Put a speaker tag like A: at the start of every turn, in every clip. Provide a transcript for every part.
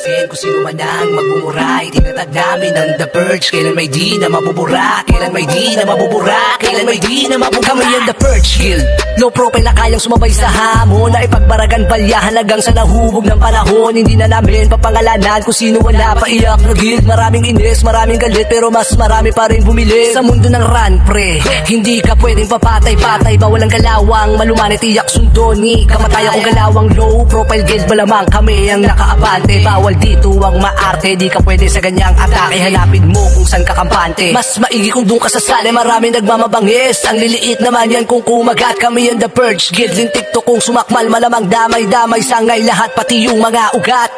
A: papansin kung sino man ang magmumura. Itinatag namin ang The Purge. Kailan may di na mabubura, kailan may di na mabubura, kailan may di na mabubura. Kami ang The Purge Guild, low profile na kayang sumabay sa hamon, na ipagbaragan balyahan hanggang sa nahubog ng panahon. Hindi na namin papangalanan kung sino wala pa iyak na guild. Maraming inis, maraming galit, pero mas marami pa rin bumili. Sa mundo ng run pre, hindi ka pwedeng papatay-patay, bawal ang galawang malumanay, tiyak sundo ni kamatay akong galawang low profile guild. Malamang kami ang nakaabante, bawal dito ang maarte. Di ka pwede sa ganyang atake, hanapin mo kung saan kakampante. Mas maigi kung doon ka sasali, maraming nagmamabangis. Ang liliit naman yan kung kumagat. Kami ang The Purge Guild, lintik to kung sumakmal, malamang damay-damay, sangay lahat, pati yung mga ugat.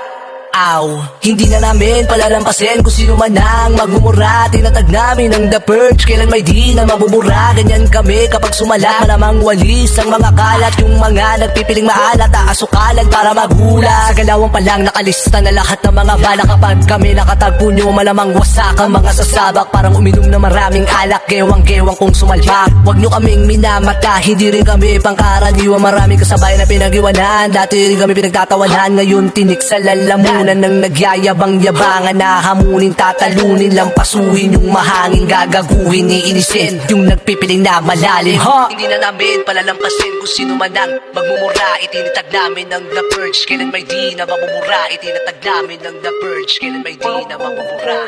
A: Hindi na namin palalampasin kung sino man ang magmumura. Tinatag namin ang The Purge, kailan may di na mabubura. Ganyan kami kapag sumala, malamang walis ang mga kalat. Yung mga nagpipiling maalat, aasukalan para magula. Sa galawang pa lang nakalista na lahat ng mga bala. Kapag kami nakatagpo nyo, malamang wasak ang mga sasabak. Parang uminom na maraming alak, gewang-gewang kung sumalpak. Huwag nyo kaming minamata, hindi rin kami pangkaraniwan. Maraming kasabay na pinag-iwanan, dati rin kami pinagtatawanan. Ngayon tinik sa lalamunan ng nagyayabang-yabangan, na hamunin, tatalunin, lampasuhin yung mahangin, gagaguhin, iinisin yung nagpipiling na malalim. Hindi na namin palalampasin kung sino man ang magmumura. Itinatag namin ng The Purge, kailan may di na mabubura. Itinatag namin ng The Purge, kailan may di na mabubura.